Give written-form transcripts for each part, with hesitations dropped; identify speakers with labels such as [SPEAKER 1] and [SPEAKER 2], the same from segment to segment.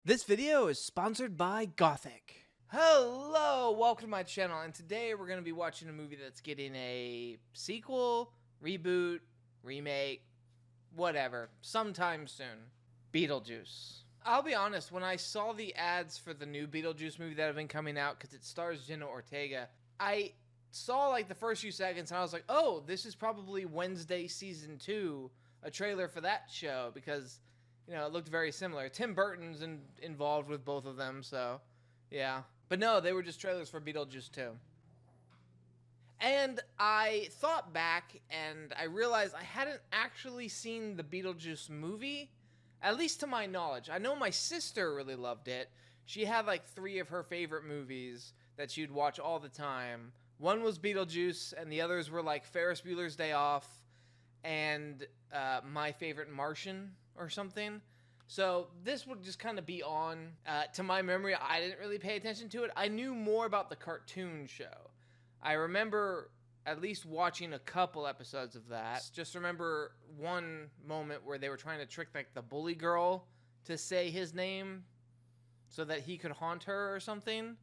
[SPEAKER 1] This video is sponsored by Gothic. Hello, welcome to my channel, and today we're going to be watching a movie that's getting a sequel, reboot, remake, whatever, sometime soon. Beetlejuice. I'll be honest, when I saw the ads for the new Beetlejuice movie that have been coming out, because it stars Jenna Ortega, I saw like the first few seconds and I was like, oh, this is probably Wednesday Season 2, a trailer for that show, because you know, it looked very similar. Tim Burton's involved with both of them, so yeah. But no, they were just trailers for Beetlejuice 2. And I thought back, and I realized I hadn't actually seen the Beetlejuice movie, at least to my knowledge. I know my sister really loved it. She had like 3 of her favorite movies that she'd watch all the time. One was Beetlejuice, and the others were like Ferris Bueller's Day Off and My Favorite Martian or something. So this would just kind of be on. To my memory, I didn't really pay attention to it. I knew more about the cartoon show. I remember at least watching a couple episodes of that. Just remember one moment where they were trying to trick like the bully girl to say his name so that he could haunt her or something.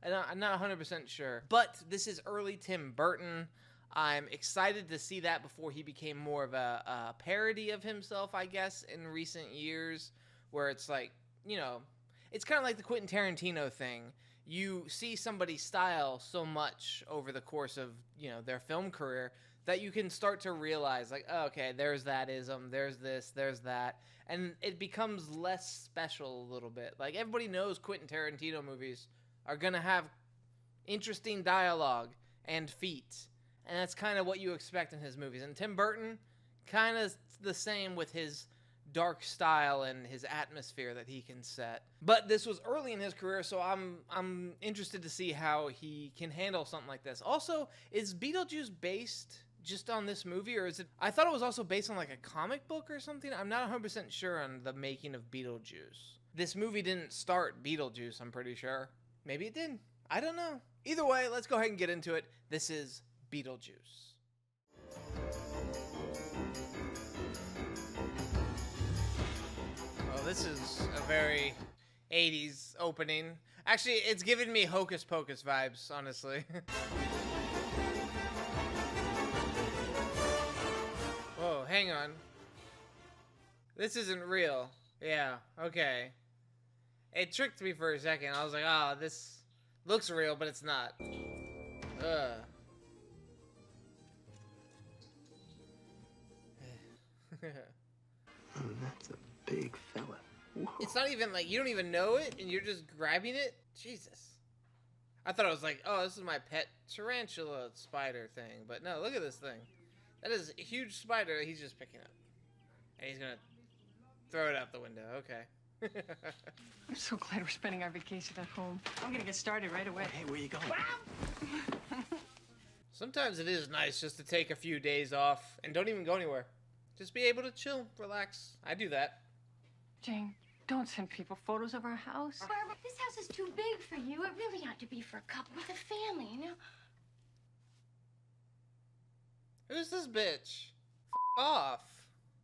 [SPEAKER 1] And I'm not 100% sure. But this is early Tim Burton. I'm excited to see that before he became more of a parody of himself, I guess, in recent years, where it's like, you know, it's kind of like the Quentin Tarantino thing. You see somebody's style so much over the course of, you know, their film career that you can start to realize, like, oh, okay, there's that ism, there's this, there's that, and it becomes less special a little bit. Like, everybody knows Quentin Tarantino movies are going to have interesting dialogue and feet. And that's kind of what you expect in his movies. And Tim Burton, kind of the same with his dark style and his atmosphere that he can set. But this was early in his career, so I'm interested to see how he can handle something like this. Also, is Beetlejuice based just on this movie, or is it? I thought it was also based on like a comic book or something. I'm not 100% sure on the making of Beetlejuice. This movie didn't start Beetlejuice, I'm pretty sure. Maybe it did. I don't know. Either way, let's go ahead and get into it. This is Beetlejuice. Well, this is a very 80s opening. Actually, it's giving me Hocus Pocus vibes, honestly. Whoa, hang on. This isn't real. Yeah, okay. It tricked me for a second. I was like, oh, this looks real, but it's not. Ugh.
[SPEAKER 2] That's a big fella. Whoa.
[SPEAKER 1] It's not even like you don't even know it and you're just grabbing it. Jesus. I thought it was like, oh, this is my pet tarantula spider thing. But no, look at this thing. That is a huge spider that he's just picking up. And he's going to throw it out the window. Okay.
[SPEAKER 3] I'm so glad we're spending our vacation at home. I'm going to get started right away.
[SPEAKER 2] Hey, where you going?
[SPEAKER 1] Sometimes it is nice just to take a few days off and don't even go anywhere. Just be able to chill, relax. I do that.
[SPEAKER 3] Jane, don't send people photos of our house.
[SPEAKER 4] Barbara, this house is too big for you. It really ought to be for a couple with a family, you know?
[SPEAKER 1] Who's this bitch? F off.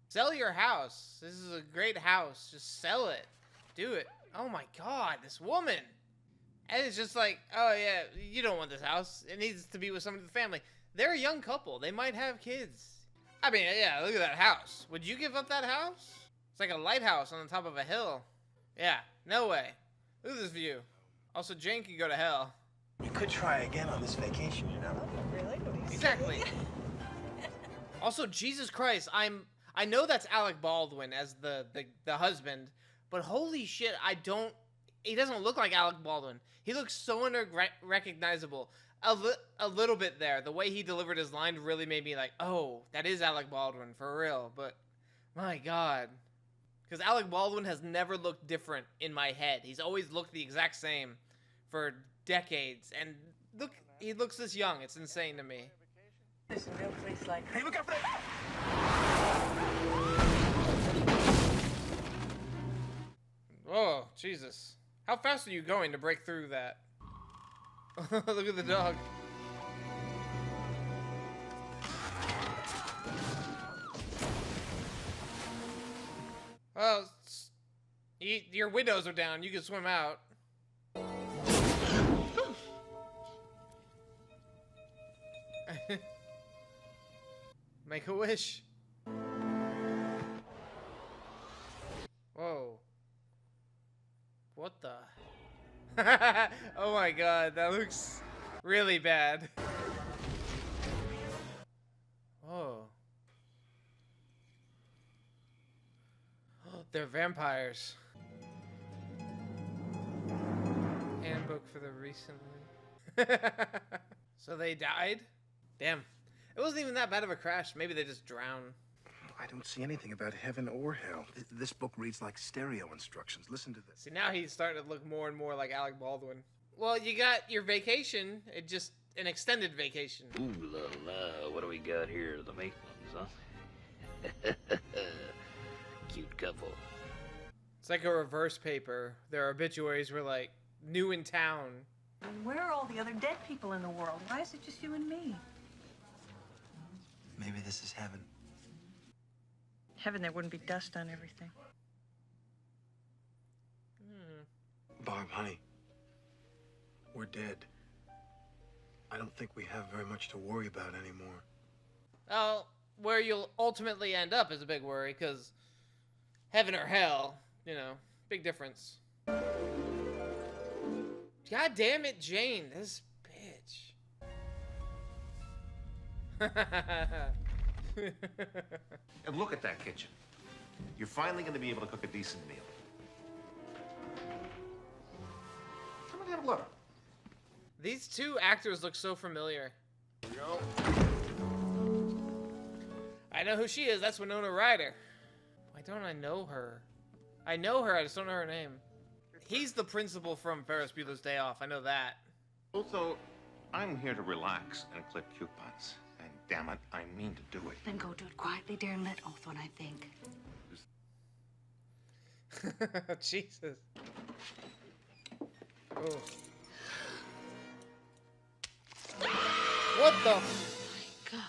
[SPEAKER 1] Sell your house. This is a great house. Just sell it. Do it. Oh my god, this woman. And it's just like, oh yeah, you don't want this house. It needs to be with somebody in the family. They're a young couple. They might have kids. I mean, yeah, look at that house. Would you give up that house? It's like a lighthouse on the top of a hill. Yeah, no way. Look at this view. Also, Jane could go to hell.
[SPEAKER 2] You could try again on this vacation, you know?
[SPEAKER 5] Really?
[SPEAKER 1] Exactly. Also, Jesus Christ, I know that's Alec Baldwin as the husband, but holy shit, he doesn't look like Alec Baldwin. He looks so unrecognizable. A little bit there. The way he delivered his line really made me like, oh, that is Alec Baldwin for real. But my god, because Alec Baldwin has never looked different in my head. He's always looked the exact same for decades, and look, he looks this young. It's insane to me.
[SPEAKER 5] There's no place like.
[SPEAKER 2] Hey, look out for that!
[SPEAKER 1] Oh, Jesus. How fast are you going to break through that? Look at the dog. Well, Your windows are down. You can swim out. Make a wish. Whoa. What the? Oh my god, that looks really bad. Whoa. They're vampires. Handbook for the recently. So they died? Damn. It wasn't even that bad of a crash. Maybe they just drowned.
[SPEAKER 6] I don't see anything about heaven or hell. This book reads like stereo instructions. Listen to this.
[SPEAKER 1] See, now he's starting to look more and more like Alec Baldwin. Well, you got your vacation. It just an extended vacation.
[SPEAKER 7] Ooh la la, what do we got here? The Maitlands, huh? Cute couple.
[SPEAKER 1] It's like a reverse paper. Their obituaries were like, new in town.
[SPEAKER 5] Where are all the other dead people in the world? Why is it just you and me?
[SPEAKER 2] Maybe this is heaven.
[SPEAKER 5] Heaven, there wouldn't be dust on everything.
[SPEAKER 6] Barb, honey, we're dead. I don't think we have very much to worry about anymore.
[SPEAKER 1] Oh, where you'll ultimately end up is a big worry, because heaven or hell, you know, big difference. God damn it, Jane, this bitch.
[SPEAKER 8] And look at that kitchen. You're finally going to be able to cook a decent meal. Come on, have a look.
[SPEAKER 1] These two actors look so familiar. I know who she is. That's Winona Ryder. Why don't I know her? I know her. I just don't know her name. He's the principal from Ferris Bueller's Day Off. I know that.
[SPEAKER 8] Also, I'm here to relax and clip coupons. And damn it, I mean to do it.
[SPEAKER 9] Then go do it quietly, dear, and let Othwan, I think.
[SPEAKER 1] Jesus. Oh. What the?
[SPEAKER 9] My God.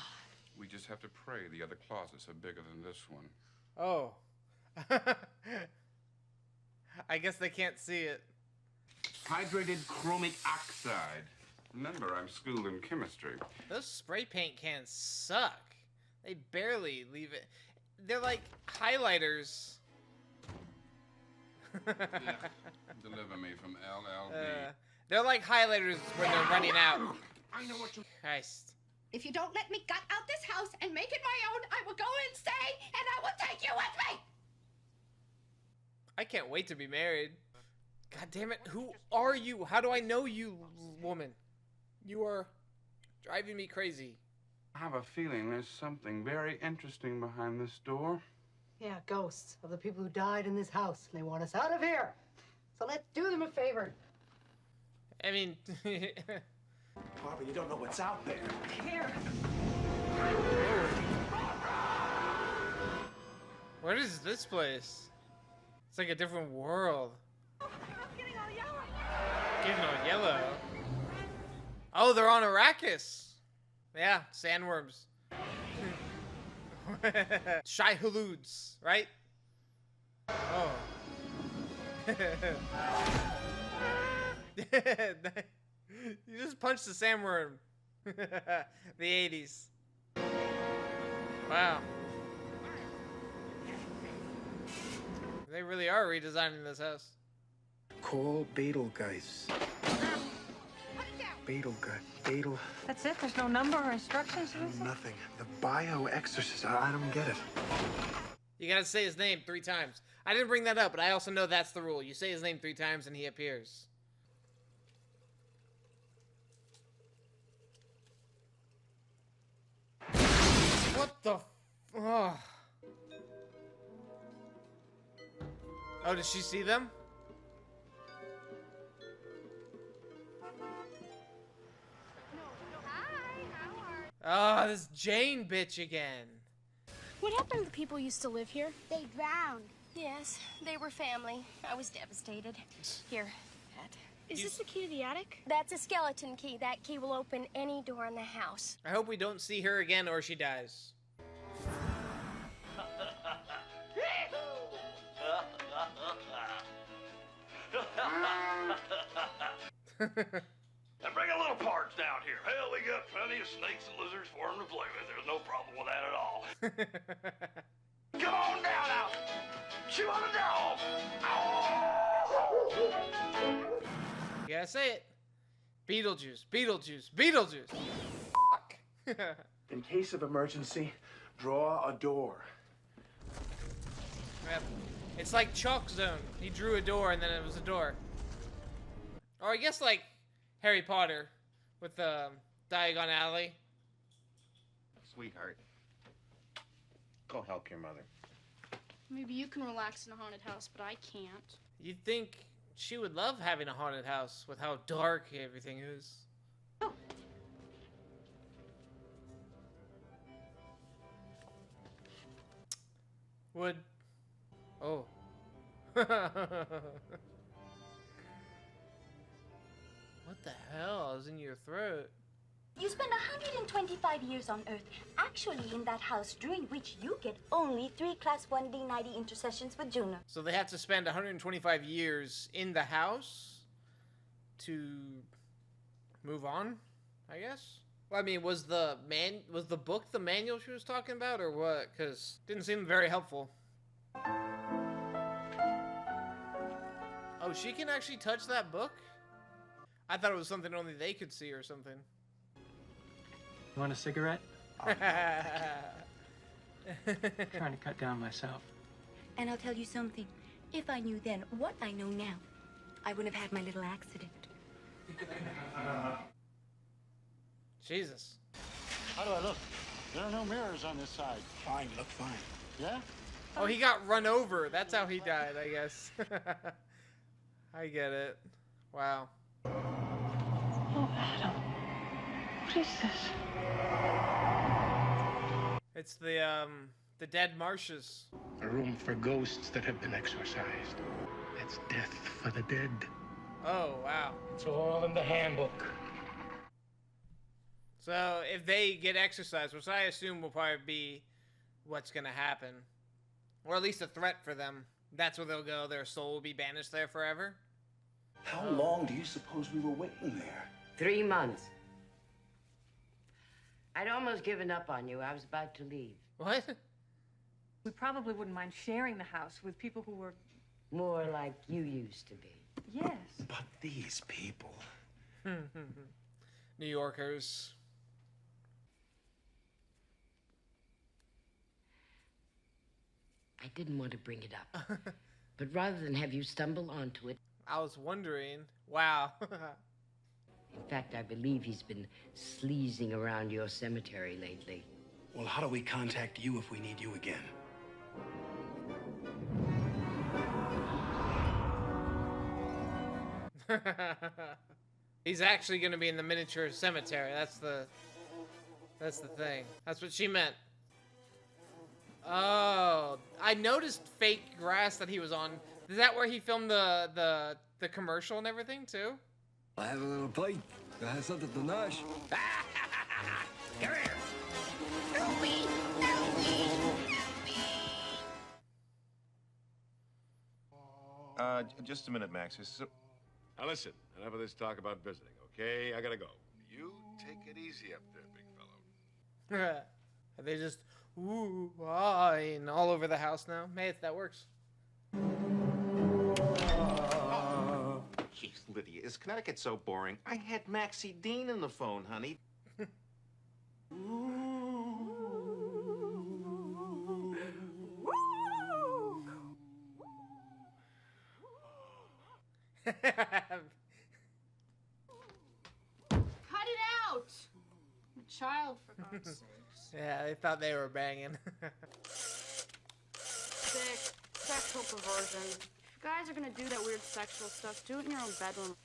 [SPEAKER 10] We just have to pray the other closets are bigger than this one.
[SPEAKER 1] Oh. I guess they can't see it.
[SPEAKER 10] Hydrated chromic oxide. Remember, I'm schooled in chemistry.
[SPEAKER 1] Those spray paint cans suck. They barely leave it. They're like highlighters.
[SPEAKER 10] Deliver me from LLD.
[SPEAKER 1] They're like highlighters when they're running out.
[SPEAKER 10] I know what you...
[SPEAKER 1] Christ.
[SPEAKER 4] If you don't let me gut out this house and make it my own, I will go insane and I will take you with me!
[SPEAKER 1] I can't wait to be married. God damn it, who are you? How do I know you, woman? You are driving me crazy.
[SPEAKER 10] I have a feeling there's something very interesting behind this door.
[SPEAKER 11] Yeah, ghosts of the people who died in this house. They want us out of here. So let's do them a favor.
[SPEAKER 1] I mean...
[SPEAKER 2] Barbara, you don't know what's out there.
[SPEAKER 5] Here.
[SPEAKER 1] What is this place? It's like a different world.
[SPEAKER 5] Getting all yellow.
[SPEAKER 1] Getting all yellow. Oh, they're on Arrakis. Yeah, sandworms. Shai Hulud's, right? Oh. You just punched the sandworm. The 80s. Wow. They really are redesigning this house.
[SPEAKER 6] Call Betelgeuse. Betel.
[SPEAKER 5] That's it? There's no number or instructions or anything?
[SPEAKER 6] Nothing. The bio-exorcist. I don't get it.
[SPEAKER 1] You gotta say his name 3 times. I didn't bring that up, but I also know that's the rule. You say his name 3 times and he appears. What the f... Oh. Oh, did she see them? Oh, this Jane bitch again.
[SPEAKER 4] What happened to the people who used to live here?
[SPEAKER 12] They drowned. Yes, they were family. I was devastated. Here, Pat.
[SPEAKER 4] Is this the key to the attic?
[SPEAKER 12] That's a skeleton key. That key will open any door in the house.
[SPEAKER 1] I hope we don't see her again or she dies.
[SPEAKER 7] And bring a little parts down here. Hell, we got plenty of snakes and lizards for him to play with. There's no problem with that at all. Come on down now. Chew on the dog.
[SPEAKER 1] You gotta say it. Beetlejuice, Beetlejuice, Beetlejuice. Fuck.
[SPEAKER 2] In case of emergency, draw a door.
[SPEAKER 1] Yep. It's like Chalk Zone. He drew a door and then it was a door. Or I guess like Harry Potter with Diagon Alley.
[SPEAKER 8] Sweetheart, go help your mother.
[SPEAKER 13] Maybe you can relax in a haunted house, but I can't.
[SPEAKER 1] You'd think she would love having a haunted house with how dark everything is.
[SPEAKER 13] Oh.
[SPEAKER 1] Would. Oh. What the hell is in your throat?
[SPEAKER 14] You spend 125 years on Earth, actually in that house, during which you get only 3 Class 1 D90 intercessions with Juno.
[SPEAKER 1] So they have to spend 125 years in the house to move on, I guess? Well, I mean, was the book the manual she was talking about, or what? Because it didn't seem very helpful. Oh, she can actually touch that book? I thought it was something only they could see or something.
[SPEAKER 15] You want a cigarette? Trying to cut down myself.
[SPEAKER 14] And I'll tell you something. If I knew then what I know now, I wouldn't have had my little accident.
[SPEAKER 1] Jesus.
[SPEAKER 16] How do I look? There are no mirrors on this side.
[SPEAKER 2] Fine, you look fine.
[SPEAKER 16] Yeah?
[SPEAKER 1] Oh, he got run over. That's how he died, I guess. I get it. Wow.
[SPEAKER 3] Oh, Adam. What is this?
[SPEAKER 1] It's the dead marshes.
[SPEAKER 17] A room for ghosts that have been exorcised. That's death for the dead.
[SPEAKER 1] Oh, wow.
[SPEAKER 17] It's all in the handbook.
[SPEAKER 1] So if they get exercised, which I assume will probably be what's going to happen, or at least a threat for them, that's where they'll go. Their soul will be banished there forever.
[SPEAKER 2] How long do you suppose we were waiting there?
[SPEAKER 18] 3 months. I'd almost given up on you. I was about to leave.
[SPEAKER 1] What?
[SPEAKER 3] We probably wouldn't mind sharing the house with people who were...
[SPEAKER 18] More like you used to be.
[SPEAKER 3] Yes.
[SPEAKER 2] But these people...
[SPEAKER 1] New Yorkers.
[SPEAKER 18] I didn't want to bring it up. But rather than have you stumble onto it...
[SPEAKER 1] I was wondering. Wow.
[SPEAKER 18] In fact, I believe he's been sleazing around your cemetery lately.
[SPEAKER 2] Well, how do we contact you if we need you again?
[SPEAKER 1] He's actually going to be in the miniature cemetery. That's the thing. That's what she meant. Oh, I noticed fake grass that he was on. Is that where he filmed the commercial and everything too?
[SPEAKER 19] I have a little plate that has something to nourish.
[SPEAKER 7] Come here.
[SPEAKER 4] Help me! Help me!
[SPEAKER 8] Just a minute, Max.
[SPEAKER 16] Now listen, enough of this talk about visiting, okay? I gotta go. You take it easy up there, big fellow.
[SPEAKER 1] Are they just ooh, and all over the house now? Hey, that works.
[SPEAKER 8] Jeez, Lydia, is Connecticut so boring? I had Maxie Dean on the phone, honey.
[SPEAKER 13] Cut it out! I'm a child, for God's sakes.
[SPEAKER 1] Yeah, they thought they were banging.
[SPEAKER 13] Sick. Sexual perversion. If you guys are gonna do that weird sexual stuff, do it in your own bedroom.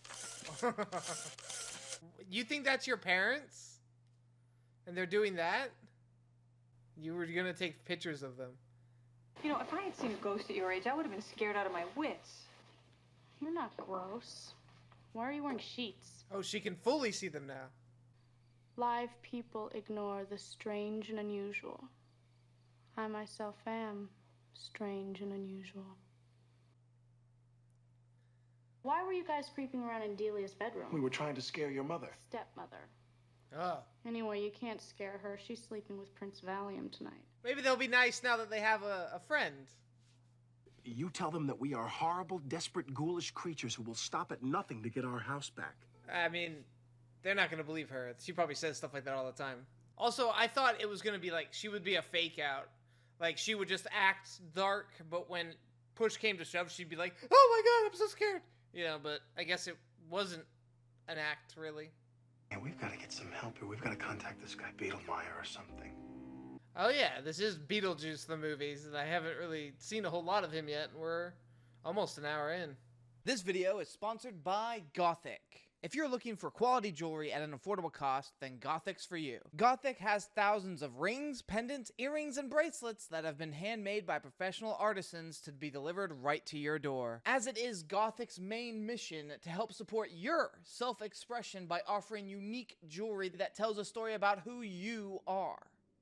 [SPEAKER 1] You think that's your parents? And they're doing that? You were gonna take pictures of them.
[SPEAKER 3] You know, if I had seen a ghost at your age, I would have been scared out of my wits.
[SPEAKER 13] You're not gross. Why are you wearing sheets?
[SPEAKER 1] Oh, she can fully see them now.
[SPEAKER 13] Live people ignore the strange and unusual. I myself am strange and unusual. Why were you guys creeping around in Delia's bedroom?
[SPEAKER 2] We were trying to scare your mother.
[SPEAKER 13] Stepmother.
[SPEAKER 1] Oh.
[SPEAKER 13] Anyway, you can't scare her. She's sleeping with Prince Valium tonight.
[SPEAKER 1] Maybe they'll be nice now that they have a friend.
[SPEAKER 2] You tell them that we are horrible, desperate, ghoulish creatures who will stop at nothing to get our house back.
[SPEAKER 1] I mean, they're not gonna believe her. She probably says stuff like that all the time. Also, I thought it was gonna be like, she would be a fake out. Like, she would just act dark, but when push came to shove, she'd be like, oh my god, I'm so scared. You know, but I guess it wasn't an act, really.
[SPEAKER 2] Yeah, we've got to get some help here. We've got to contact this guy Beetlemeyer or something.
[SPEAKER 1] Oh yeah, this is Beetlejuice the movies, and I haven't really seen a whole lot of him yet, and we're almost an hour in. This video is sponsored by Gothic. If you're looking for quality jewelry at an affordable cost, then Gothic's for you. Gothic has thousands of rings, pendants, earrings, and bracelets that have been handmade by professional artisans to be delivered right to your door. As it is Gothic's main mission to help support your self-expression by offering unique jewelry that tells a story about who you are.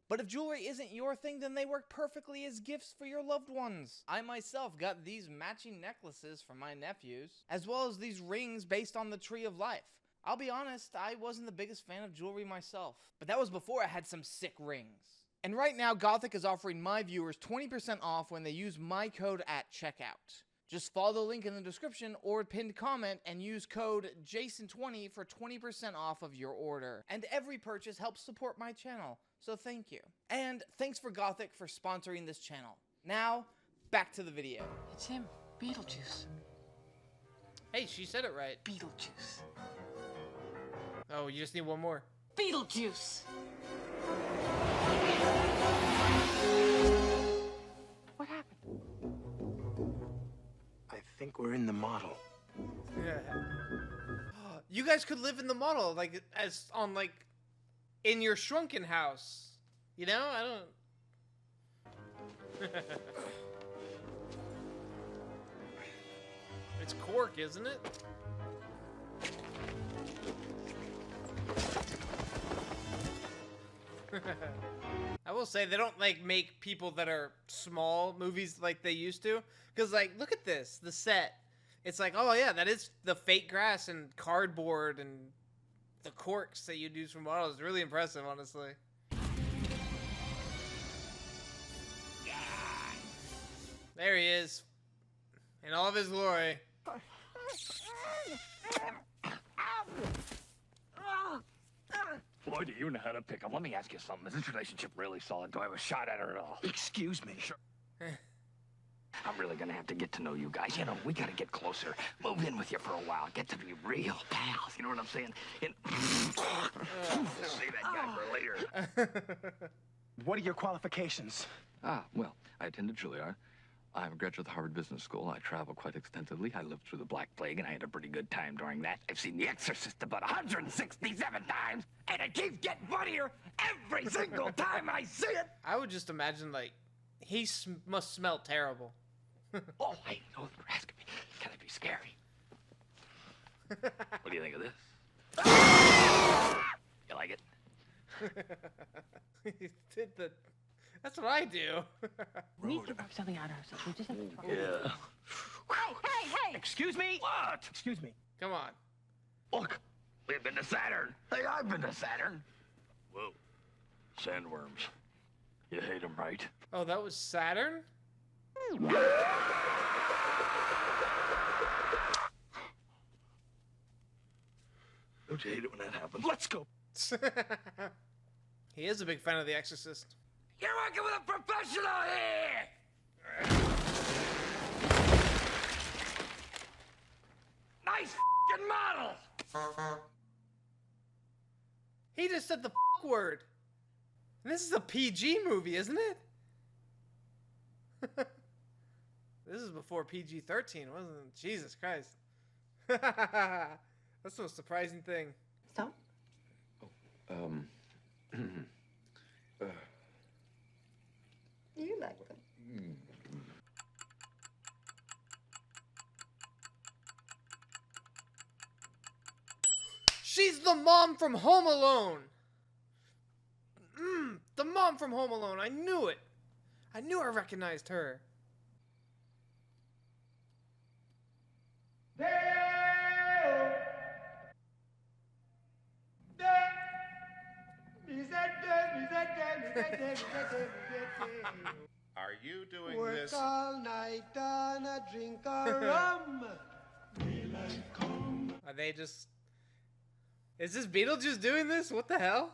[SPEAKER 1] But if jewelry isn't your thing, then they work perfectly as gifts for your loved ones. I myself got these matching necklaces for my nephews, as well as these rings based on the Tree of Life. I'll be honest, I wasn't the biggest fan of jewelry myself, but that was before I had some sick rings. And right now, Gothic is offering my viewers 20% off when they use my code at checkout. Just follow the link in the description or pinned comment and use code JASON20 for 20% off of your order. And every purchase helps support my channel, so thank you. And thanks for Gothic for sponsoring this channel. Now, back to the video.
[SPEAKER 3] It's him, Beetlejuice.
[SPEAKER 1] Hey, she said it right.
[SPEAKER 3] Beetlejuice.
[SPEAKER 1] Oh, you just need one more.
[SPEAKER 3] Beetlejuice! What happened?
[SPEAKER 2] I think we're in the model.
[SPEAKER 1] Yeah. You guys could live in the model, like, as on, like, in your shrunken house. You know? I don't... It's cork, isn't it? I will say, they don't, like, make people that are small movies like they used to. Because, like, look at this, the set. It's like, oh, yeah, that is the fake grass and cardboard and the corks that you'd use for models. It's really impressive, honestly. There he is. In all of his glory.
[SPEAKER 20] Boy, do you know how to pick 'em. Let me ask you something. Is this relationship really solid? Do I have a shot at her at all?
[SPEAKER 2] Excuse me.
[SPEAKER 20] Sure. I'm really gonna have to get to know you guys. You know, we gotta get closer. Move in with you for a while. Get to be real pals. You know what I'm saying? And... Save that guy for later.
[SPEAKER 2] What are your qualifications?
[SPEAKER 20] Well, I attended Juilliard. I'm a graduate of the Harvard Business School. I travel quite extensively. I lived through the Black Plague, and I had a pretty good time during that. I've seen The Exorcist about 167 times, and it keeps getting funnier every single time I see it.
[SPEAKER 1] I would just imagine, like, he must smell terrible.
[SPEAKER 20] Oh, I know they're asking me. Can it be scary? What do you think of this? You like it?
[SPEAKER 1] He did the... That's what I do.
[SPEAKER 3] We need to work something out ourselves. We just have to talk.
[SPEAKER 20] Yeah.
[SPEAKER 3] Hey!
[SPEAKER 20] Excuse me? What?
[SPEAKER 2] Excuse me.
[SPEAKER 1] Come on.
[SPEAKER 20] Look, we've been to Saturn. Hey, I've been to Saturn. Whoa. Sandworms. You hate them, right?
[SPEAKER 1] Oh, that was Saturn?
[SPEAKER 20] Don't you hate it when that happens?
[SPEAKER 2] Let's go.
[SPEAKER 1] He is a big fan of The Exorcist.
[SPEAKER 20] You're working with a professional here! Nice f***ing model!
[SPEAKER 1] He just said the f word. And this is a PG movie, isn't it? This is before PG-13, wasn't it? Jesus Christ. That's the most surprising thing.
[SPEAKER 3] Stop. You like them.
[SPEAKER 1] She's the mom from Home Alone. The mom from Home Alone. I knew it. I knew I recognized her.
[SPEAKER 7] There
[SPEAKER 8] Are you doing
[SPEAKER 21] Work
[SPEAKER 8] this?
[SPEAKER 21] all night and a drink of rum.
[SPEAKER 1] Are they just... Is this Beetlejuice doing this? What the hell?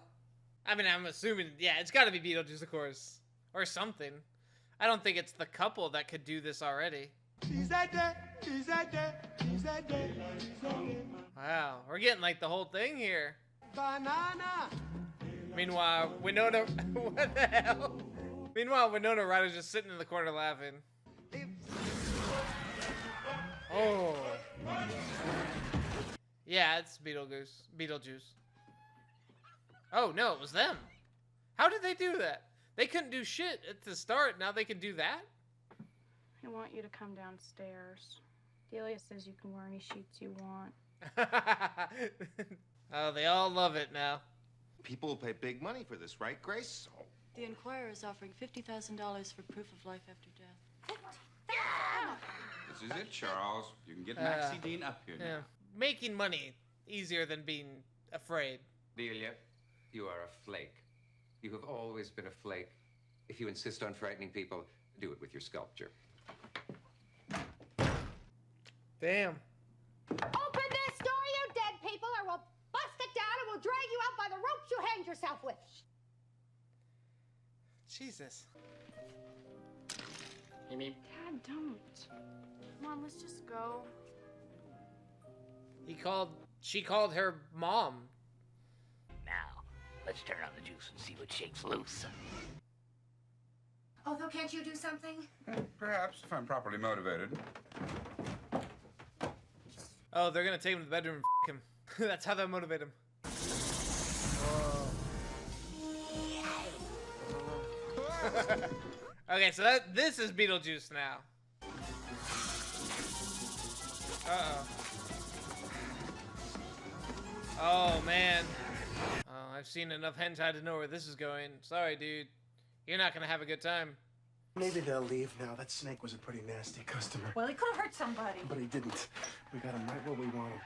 [SPEAKER 1] I mean, I'm assuming... Yeah, it's gotta be Beetlejuice, of course. Or something. I don't think it's the couple that could do this already.
[SPEAKER 21] She's a day, she's a day, she's a day, she's a day.
[SPEAKER 1] Wow, we're getting like the whole thing here.
[SPEAKER 21] Banana.
[SPEAKER 1] Meanwhile, Winona... What the hell? Meanwhile, Winona Ryder's just sitting in the corner laughing. Oh. Yeah, it's Beetlejuice. Oh, no, it was them. How did they do that? They couldn't do shit at the start. Now they can do that?
[SPEAKER 13] I want you to come downstairs. Delia says you can wear any sheets you want.
[SPEAKER 1] Oh, they all love it now.
[SPEAKER 8] People will pay big money for this, right, Grace?
[SPEAKER 22] The Enquirer is offering $50,000 for proof of life after death.
[SPEAKER 10] This is it, Charles. You can get Maxie Dean up here now.
[SPEAKER 1] Yeah. Making money easier than being afraid.
[SPEAKER 23] Delia, you are a flake. You have always been a flake. If you insist on frightening people, do it with your sculpture.
[SPEAKER 1] Damn.
[SPEAKER 4] Open this door, you dead people, or we'll bust it down and we'll drag you out by the ropes you hanged yourself with.
[SPEAKER 1] Jesus.
[SPEAKER 13] Dad, don't. Come on, let's just go.
[SPEAKER 1] She called her mom.
[SPEAKER 18] Now, let's turn on the juice and see what shakes loose.
[SPEAKER 4] Although, can't you do something?
[SPEAKER 10] Perhaps, if I'm properly motivated.
[SPEAKER 1] Oh, they're gonna take him to the bedroom and him. That's how they motivate him. Okay, so this is Beetlejuice now. Uh-oh. Oh, man. Oh, I've seen enough hentai to know where this is going. Sorry, dude. You're not gonna have a good time.
[SPEAKER 2] Maybe they'll leave now. That snake was a pretty nasty customer.
[SPEAKER 5] Well, he could have hurt somebody.
[SPEAKER 2] But he didn't. We got him right where we want him.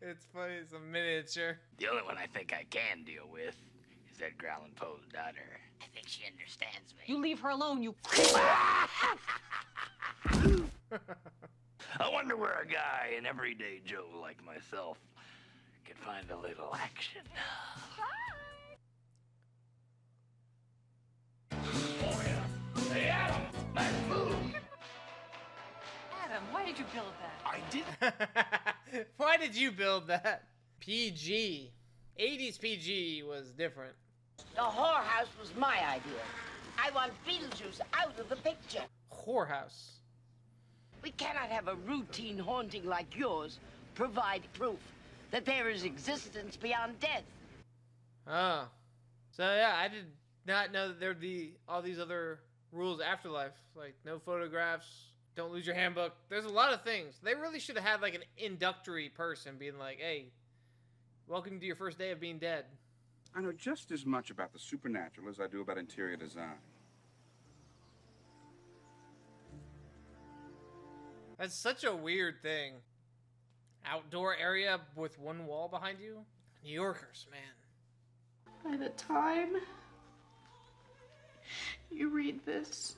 [SPEAKER 1] It's funny, it's a miniature.
[SPEAKER 18] The only one I think I can deal with is that Growlin' Poe's daughter. I think she understands me.
[SPEAKER 5] You leave her alone, you...
[SPEAKER 18] I wonder where a guy, an everyday Joe like myself, could find a little action.
[SPEAKER 22] Hey, Adam! My food! Adam, why did you build that?
[SPEAKER 18] I did.
[SPEAKER 1] Why did you build that? PG. 80s PG was different.
[SPEAKER 18] The whorehouse was my idea. I want Beetlejuice out of the picture.
[SPEAKER 1] Whorehouse.
[SPEAKER 18] We cannot have a routine haunting like yours provide proof that there is existence beyond death.
[SPEAKER 1] Oh. So yeah, I did not know that there'd be all these other rules afterlife. Like no photographs, don't lose your handbook. There's a lot of things. They really should have had like an inductory person being like, hey, welcome to your first day of being dead.
[SPEAKER 10] I know just as much about the supernatural as I do about interior design.
[SPEAKER 1] That's such a weird thing. Outdoor area with one wall behind you? New Yorkers, man.
[SPEAKER 13] By the time you read this,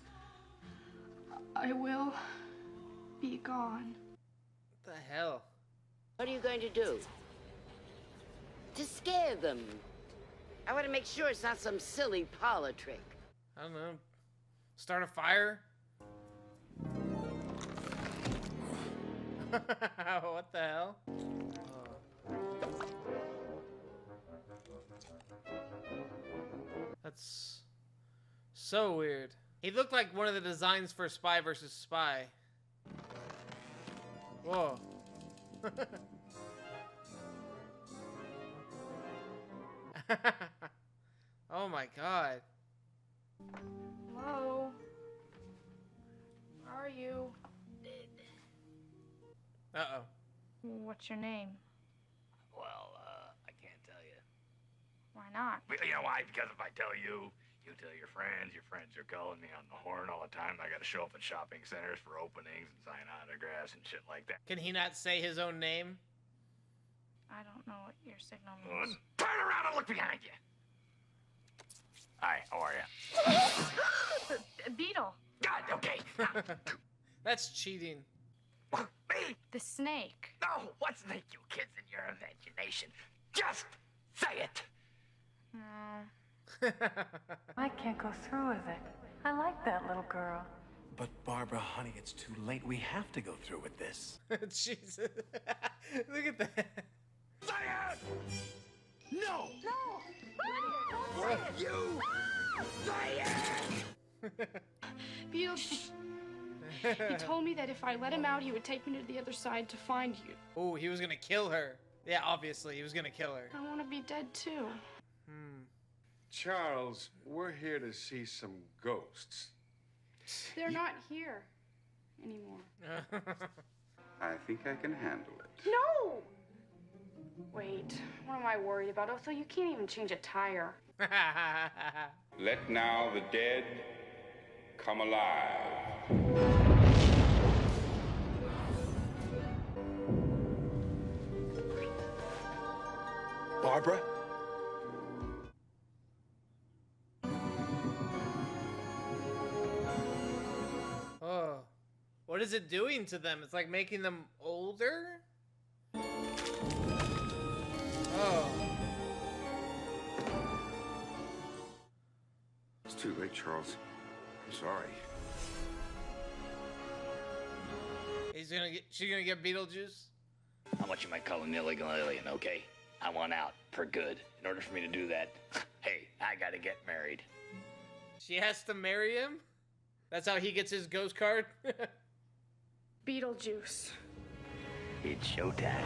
[SPEAKER 13] I will be gone.
[SPEAKER 1] What the hell?
[SPEAKER 18] What are you going to do? To scare them. I want to make sure it's not some silly parlor trick.
[SPEAKER 1] I don't know. Start a fire? What the hell? That's so weird. He looked like one of the designs for Spy vs. Spy. Whoa. Oh my god.
[SPEAKER 13] Hello? Where are you?
[SPEAKER 1] Uh-oh.
[SPEAKER 13] What's your name?
[SPEAKER 18] Well, I can't tell you.
[SPEAKER 13] Why not?
[SPEAKER 20] You know why? Because if I tell you, you tell your friends are calling me on the horn all the time. I gotta show up at shopping centers for openings and sign autographs and shit like that.
[SPEAKER 1] Can he not say his own name?
[SPEAKER 13] I don't know what your signal means.
[SPEAKER 20] Turn around and look behind you. Hi, how are you?
[SPEAKER 13] Beetle.
[SPEAKER 20] God, okay.
[SPEAKER 1] That's cheating.
[SPEAKER 13] The snake.
[SPEAKER 20] No, what's make you kids in your imagination? Just say it.
[SPEAKER 13] No.
[SPEAKER 3] I can't go through with it. I like that little girl.
[SPEAKER 2] But Barbara, honey, it's too late. We have to go through with this.
[SPEAKER 1] Jesus. Look at that.
[SPEAKER 20] Say it!
[SPEAKER 2] No!
[SPEAKER 3] No!
[SPEAKER 20] Don't say it! You! Say it!
[SPEAKER 13] Beetle. He told me that if I let him out, he would take me to the other side to find you.
[SPEAKER 1] Oh, he was gonna kill her. Yeah, obviously, he was gonna kill her.
[SPEAKER 13] I want to be dead too.
[SPEAKER 16] Charles, we're here to see some ghosts.
[SPEAKER 13] They're not here anymore.
[SPEAKER 10] I think I can handle it.
[SPEAKER 13] No! Wait, what am I worried about? Otho, you can't even change a tire.
[SPEAKER 10] Let now the dead come alive.
[SPEAKER 2] Barbara?
[SPEAKER 1] Oh. What is it doing to them? It's like making them older? Oh.
[SPEAKER 10] It's too late, Charles. I'm sorry.
[SPEAKER 1] She's gonna get Beetlejuice?
[SPEAKER 20] How much you might call an illegal alien, okay? I want out for good. In order for me to do that, hey, I gotta get married.
[SPEAKER 1] She has to marry him? That's how he gets his ghost card?
[SPEAKER 13] Beetlejuice.
[SPEAKER 20] It's showtime.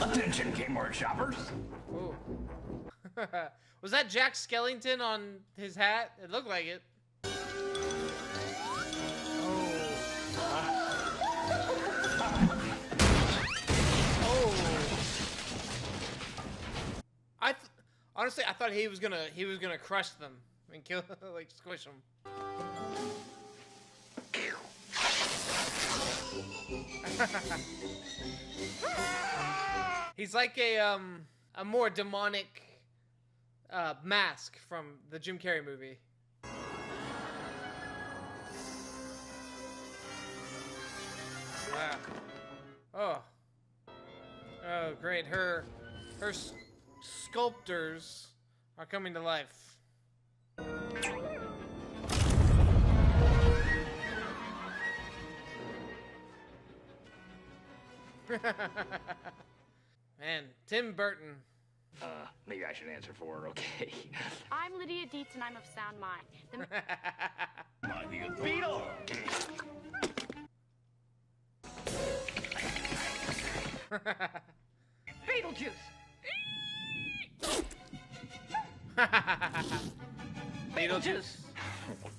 [SPEAKER 20] Attention, Kmart shoppers.
[SPEAKER 1] Ooh. Was that Jack Skellington on his hat? It looked like it. Honestly, I thought he was gonna crush them and kill, like squish them. He's like a more demonic Mask from the Jim Carrey movie. Wow. Oh, great. Her sculptors are coming to life. Man, Tim Burton.
[SPEAKER 20] Maybe I should answer for her, okay?
[SPEAKER 13] I'm Lydia Dietz and I'm of sound mind.
[SPEAKER 20] Beetle!
[SPEAKER 3] Beetlejuice!
[SPEAKER 1] Beetlejuice.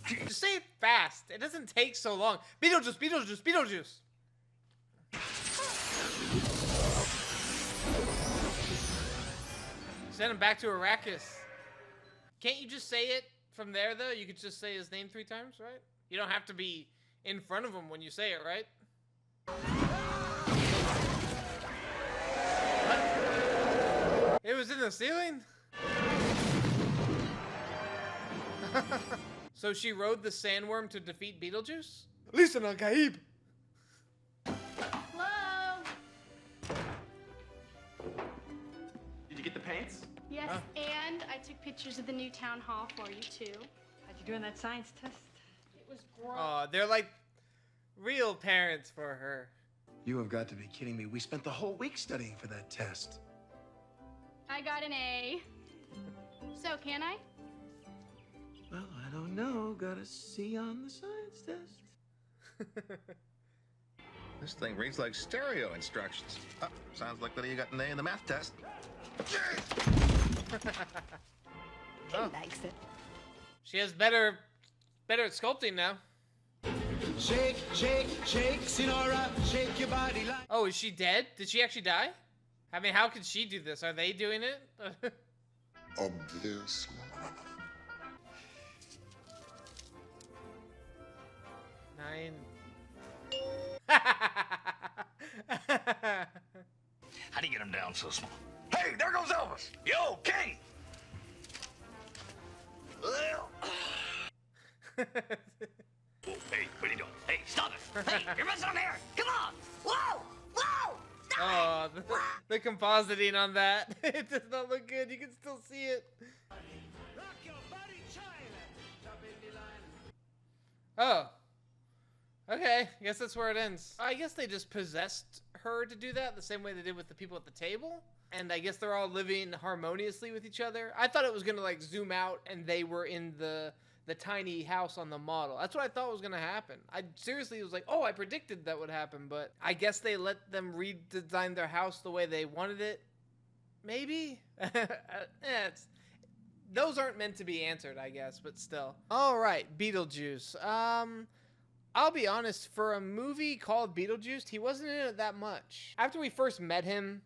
[SPEAKER 1] Just say it fast. It doesn't take so long. Beetlejuice, Beetlejuice, Beetlejuice. Send him back to Arrakis. Can't you just say it from there, though? You could just say his name 3 times, right? You don't have to be in front of him when you say it, right? What? It was in the ceiling? So she rode the sandworm to defeat Beetlejuice? Listen, Al-Gaib!
[SPEAKER 13] Hello?
[SPEAKER 2] Did you get the paints?
[SPEAKER 13] Yes, and I took pictures of the new town hall for you, too.
[SPEAKER 3] How'd you do in that science test?
[SPEAKER 13] It was gross.
[SPEAKER 1] Oh, they're like real parents for her.
[SPEAKER 2] You have got to be kidding me. We spent the whole week studying for that test.
[SPEAKER 13] I got an A. So, can I?
[SPEAKER 2] Well, I don't know. Got a C on the science test.
[SPEAKER 8] This thing reads like stereo instructions. Oh, sounds like that you got an A in the math test.
[SPEAKER 4] He likes it.
[SPEAKER 1] She has better at sculpting now.
[SPEAKER 21] Shake, shake, shake, Sinora, shake your body like.
[SPEAKER 1] Oh, is she dead? Did she actually die? I mean, how could she do this? Are they doing it?
[SPEAKER 6] Obviously.
[SPEAKER 1] 9.
[SPEAKER 7] sound so small. Hey, there goes Elvis. Yo, King. Well. Whoa, hey, what are you doing? Hey, stop it. Hey, you're messing up here. Come on. Whoa, whoa.
[SPEAKER 1] Oh, the compositing on that. It does not look good. You can still see it. Oh. Okay, I guess that's where it ends. I guess they just possessed her to do that the same way they did with the people at the table. And I guess they're all living harmoniously with each other. I thought it was gonna like zoom out and they were in the tiny house on the model. That's what I thought was gonna happen. I seriously was like, oh, I predicted that would happen, but I guess they let them redesign their house the way they wanted it. Maybe? Those aren't meant to be answered, I guess, but still. All right, Beetlejuice. I'll be honest, for a movie called Beetlejuice, he wasn't in it that much. After we first met him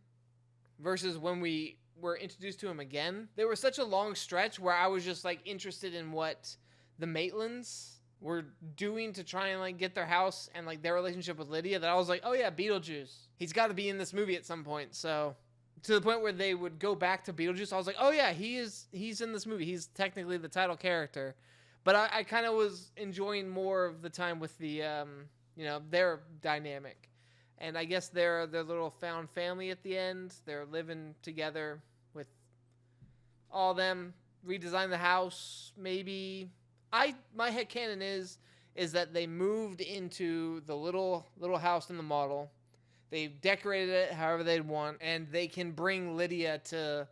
[SPEAKER 1] versus when we were introduced to him again, there was such a long stretch where I was just like interested in what the Maitlands were doing to try and like get their house and like their relationship with Lydia, that I was like, oh yeah, Beetlejuice. He's got to be in this movie at some point. So to the point where they would go back to Beetlejuice, I was like, oh yeah, he's in this movie. He's technically the title character. But I kind of was enjoying more of the time with the, their dynamic. And I guess their little found family at the end. They're living together with all them, redesign the house, maybe. My headcanon is that they moved into the little house in the model. They decorated it however they'd want, and they can bring Lydia to.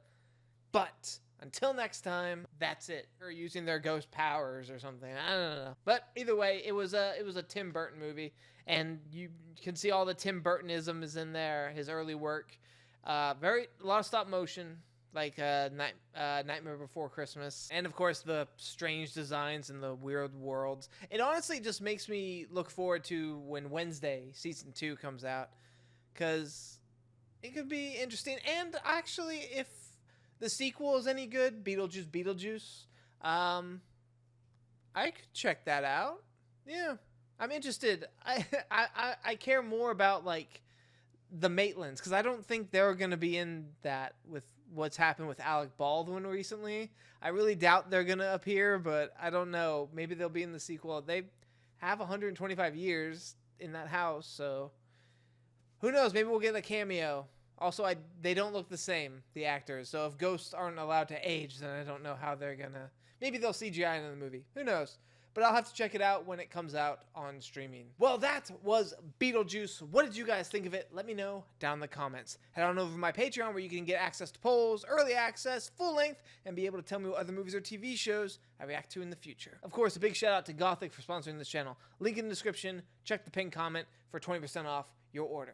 [SPEAKER 1] But until next time, that's it. Or using their ghost powers or something. I don't know. But either way, it was a Tim Burton movie, and you can see all the Tim Burtonism is in there. His early work, a lot of stop motion, like Nightmare Before Christmas, and of course the strange designs and the weird worlds. It honestly just makes me look forward to when Wednesday season 2 comes out, because it could be interesting. And actually, if the sequel is any good, Beetlejuice, I could check that out. Yeah, I'm interested. I care more about like the Maitlands, because I don't think they're gonna be in that with what's happened with Alec Baldwin recently. I really doubt they're gonna appear, but I don't know. Maybe they'll be in the sequel. They have 125 years in that house, so who knows? Maybe we'll get a cameo. Also, they don't look the same, the actors. So if ghosts aren't allowed to age, then I don't know how they're gonna. Maybe they'll CGI in the movie. Who knows? But I'll have to check it out when it comes out on streaming. Well, that was Beetlejuice. What did you guys think of it? Let me know down in the comments. Head on over to my Patreon where you can get access to polls, early access, full length, and be able to tell me what other movies or TV shows I react to in the future. Of course, a big shout out to Gothic for sponsoring this channel. Link in the description. Check the pinned comment for 20% off your order.